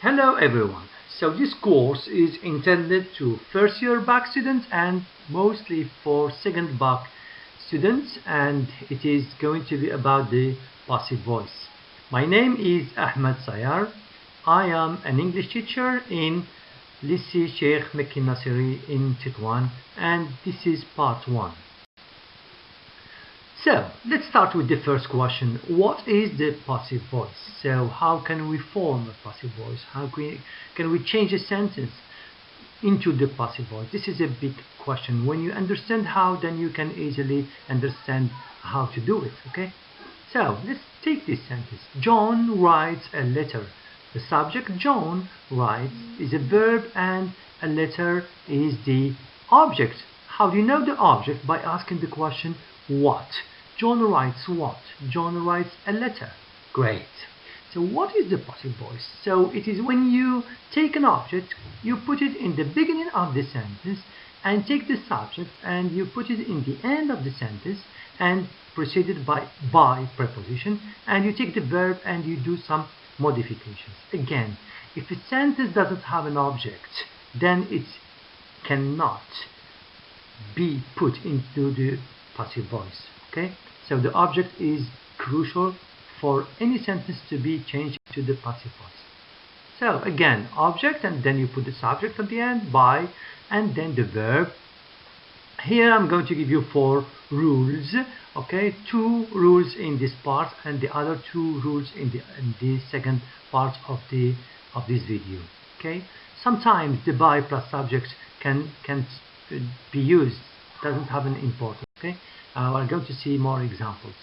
Hello everyone. So this course is intended to first year bac students and mostly for second bac students, and it is going to be about the passive voice. My name is Ahmed SAYAR. I am an English teacher in Lycée Sheikh Mekki Nasiri in Tetouan, and this is part 1. So let's start with the first question. What is the passive voice? So how can we form a passive voice? How can we change a sentence into the passive voice? This is a big question. When you understand how, then you can easily understand how to do it. Okay? So let's take this sentence. John writes a letter. The subject John writes is a verb and a letter is the object. How do you know the object? By asking the question what? John writes what? John writes a letter. Great. So what is the passive voice? So it is when you take an object, you put it in the beginning of the sentence and take the subject and you put it in the end of the sentence and preceded by preposition, and you take the verb and you do some modifications. Again, if a sentence doesn't have an object, then it cannot be put into the passive voice. Okay? So the object is crucial for any sentence to be changed to the passive voice. So again, object, and then you put the subject at the end, by, and then the verb. Here I'm going to give you 4 rules. Okay, 2 rules in this part and the other 2 rules in the second part of this video. Okay, sometimes the by plus subject can be used, doesn't have an importance. Okay, we're going to see more examples.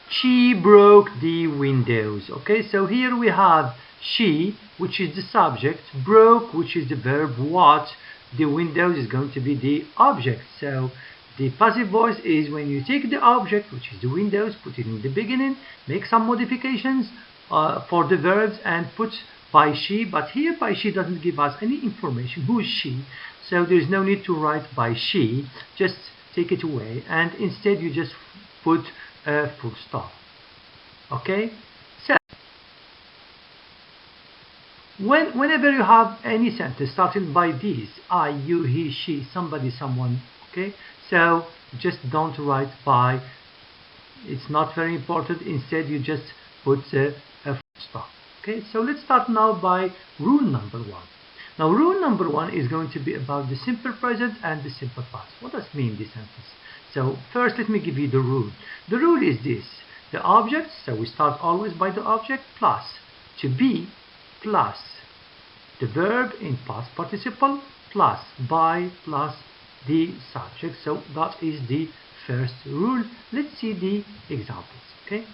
She broke the windows. Okay, so here we have she, which is the subject, broke, which is the verb, what, the windows is going to be the object. So the passive voice is when you take the object, which is the windows, put it in the beginning, make some modifications for the verbs and put by she, but here by she doesn't give us any information who is she, so there's no need to write by she, just take it away and instead you just put a full stop. Okay, so whenever you have any sentence starting by these, I, you, he, she, somebody, someone, okay, so just don't write by, it's not very important, instead you just put a full stop. Okay, so let's start now by rule number 1. Now rule number 1 is going to be about the simple present and the simple past. What does mean this sentence? So first let me give you the rule. The rule is this: the object, so we start always by the object, plus to be, plus the verb in past participle, plus by, plus the subject. So that is the first rule. Let's see the examples. Okay,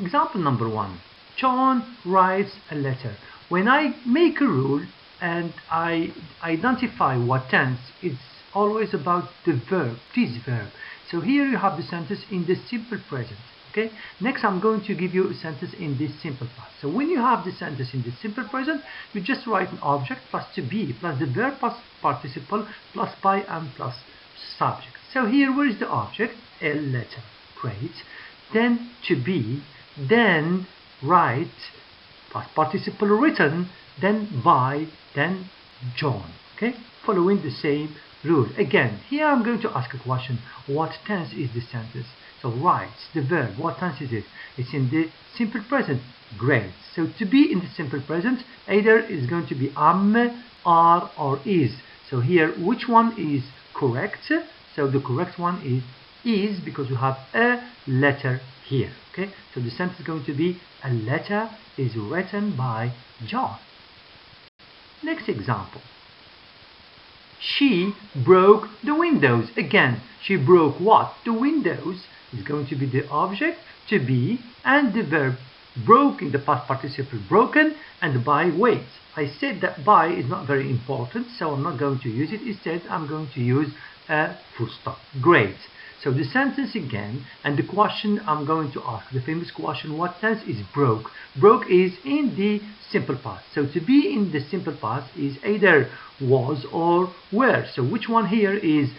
example number 1. John writes a letter. When I make a rule and I identify what tense, it's always about the verb, this verb. So here you have the sentence in the simple present. Okay. Next I'm going to give you a sentence in the simple past. So when you have the sentence in the simple present, you just write an object plus to be plus the verb plus participle plus by and plus subject. So here where is the object? A letter. Great. Then to be, then write past participle written, then by, then John. Okay, following the same rule. Again, here I'm going to ask a question: what tense is this sentence? So writes the verb, what tense is it? It's in the simple present. Great. So to be in the simple present, either is going to be am, are, or is. So here which one is correct? So the correct one is because you have a letter here. Okay, so the sentence is going to be: a letter is written by John. Next example. She broke the windows. Again, she broke what? The windows is going to be the object, to be, and the verb broke in the past participle, broken, and by wait. I said that by is not very important, so I'm not going to use it. Instead, I'm going to use a full stop. Great. So the sentence again, and the question I'm going to ask, the famous question, what tense is broke? Broke is in the simple past. So to be in the simple past is either was or were. So which one here is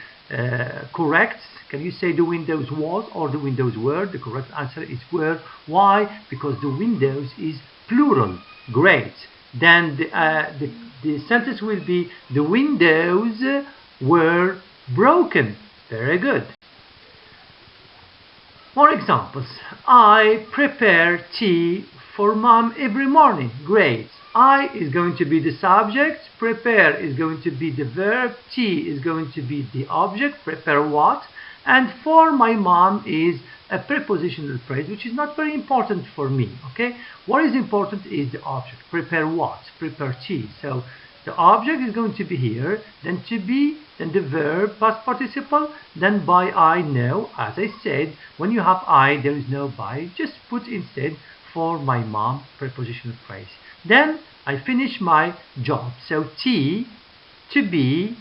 correct? Can you say the windows was or the windows were? The correct answer is were. Why? Because the windows is plural. Great. Then the sentence will be the windows were broken. Very good. More examples. I prepare tea for mom every morning. Great. I is going to be the subject, prepare is going to be the verb, tea is going to be the object, prepare what, and for my mom is a prepositional phrase, which is not very important for me, okay? What is important is the object. Prepare what? Prepare tea. So the object is going to be here, then to be, then the verb, past participle, then by I, no. As I said, when you have I, there is no by. Just put instead for my mom, prepositional phrase. Then I finish my job. So tea, to be,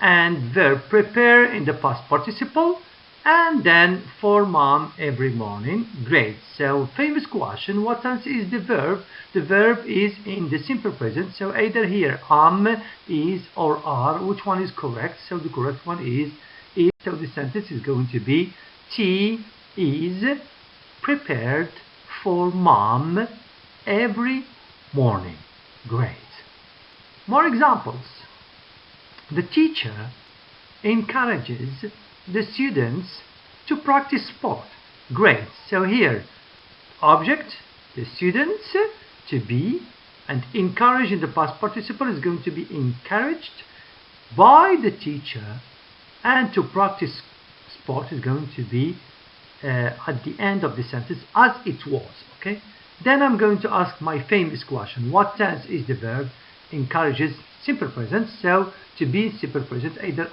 and verb prepare in the past participle, and then for mom every morning. Great. So famous question, what tense is the verb? The verb is in the simple present, so either here is or are. Which one is correct? So the correct one is. So the sentence is going to be tea is prepared for mom every morning. Great. More examples. The teacher encourages the students to practice sport. Great. So here, object, the students, to be, and encourage in the past participle is going to be encouraged by the teacher, and to practice sport is going to be at the end of the sentence as it was. Okay. Then I'm going to ask my famous question. What tense is the verb? Encourages, simple present. So to be simple present, either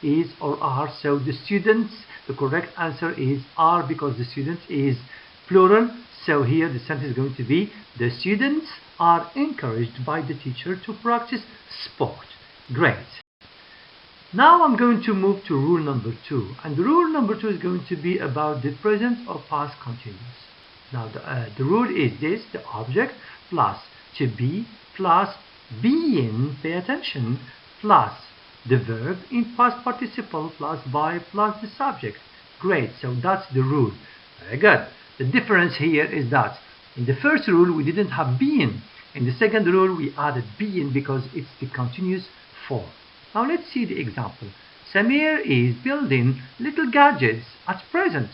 is or are. So the students, the correct answer is are, because the students is plural. So here the sentence is going to be the students are encouraged by the teacher to practice sport. Great. Now I'm going to move to rule number 2, and the rule number 2 is going to be about the present or past continuous. Now the rule is this: the object plus to be plus being, pay attention, plus the verb in past participle plus by plus the subject. Great, so that's the rule. Very good. The difference here is that in the first rule we didn't have being. In the second rule we added being because it's the continuous form. Now let's see the example. Samir is building little gadgets at present.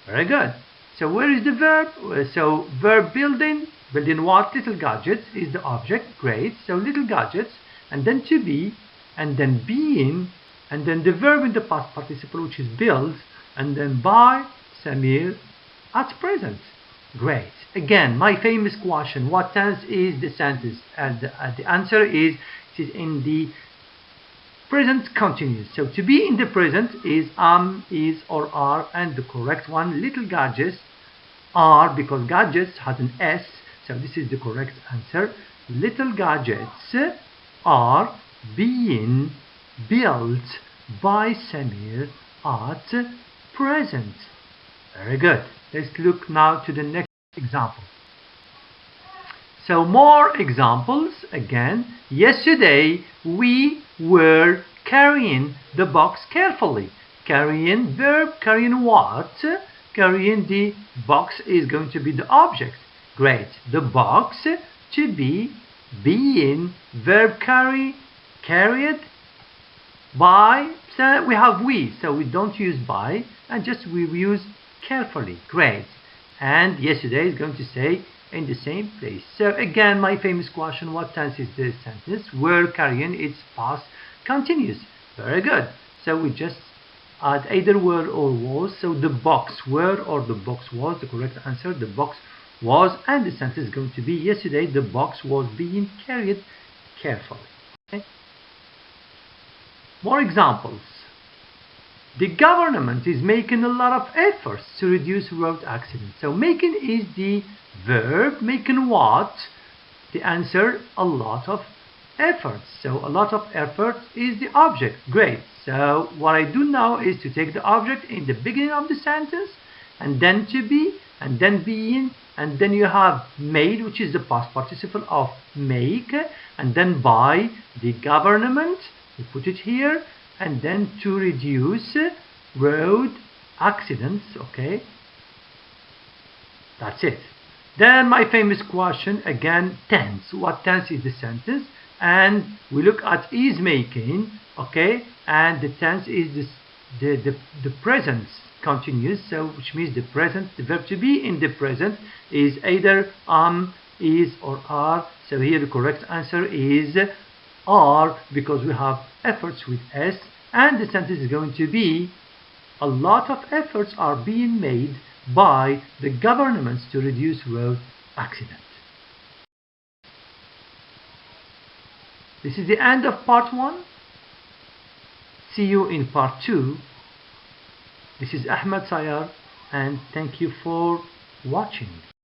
Very good. So where is the verb? So verb building. Building what? Little gadgets is the object. Great. So little gadgets, and then to be, and then being, and then the verb in the past participle, which is build, and then by Samir at present. Great. Again, my famous question: what tense is the sentence? And the answer is it is in the present continuous. So to be in the present is is or are, and the correct one, little gadgets, are, because gadgets has an S, so this is the correct answer. Little gadgets are being built by Samir at present. Very good. Let's look now to the next example. So more examples again. Yesterday we were carrying the box carefully. Carrying verb, carrying what? Carrying the box is going to be the object. Great. The box, to be, being, verb carry, carried, by. So we have we, so we don't use by, and just we use carefully. Great. And yesterday is going to say in the same place. So again, my famous question: what tense is this sentence? Were carrying, it's past continuous. Very good. So we just add either were or was. So the box were or the box was. The correct answer: the box was, and the sentence is going to be yesterday the box was being carried carefully. Okay. More examples. The government is making a lot of efforts to reduce road accidents. So making is the verb. Making what? The answer: a lot of efforts. So a lot of effort is the object. Great. So what I do now is to take the object in the beginning of the sentence, and then to be, and then being, and then you have made, which is the past participle of make, and then by the government, we put it here, and then to reduce road accidents. Okay, that's it. Then my famous question again, tense. What tense is the sentence? And we look at is making, okay, and the tense is this, the present continuous, so which means the present, the verb to be in the present is either is, or are. So here the correct answer is are, because we have efforts with S, and the sentence is going to be a lot of efforts are being made by the governments to reduce road accidents. This is the end of part 1. See you in part 2. This is Ahmed SAYAR, and thank you for watching.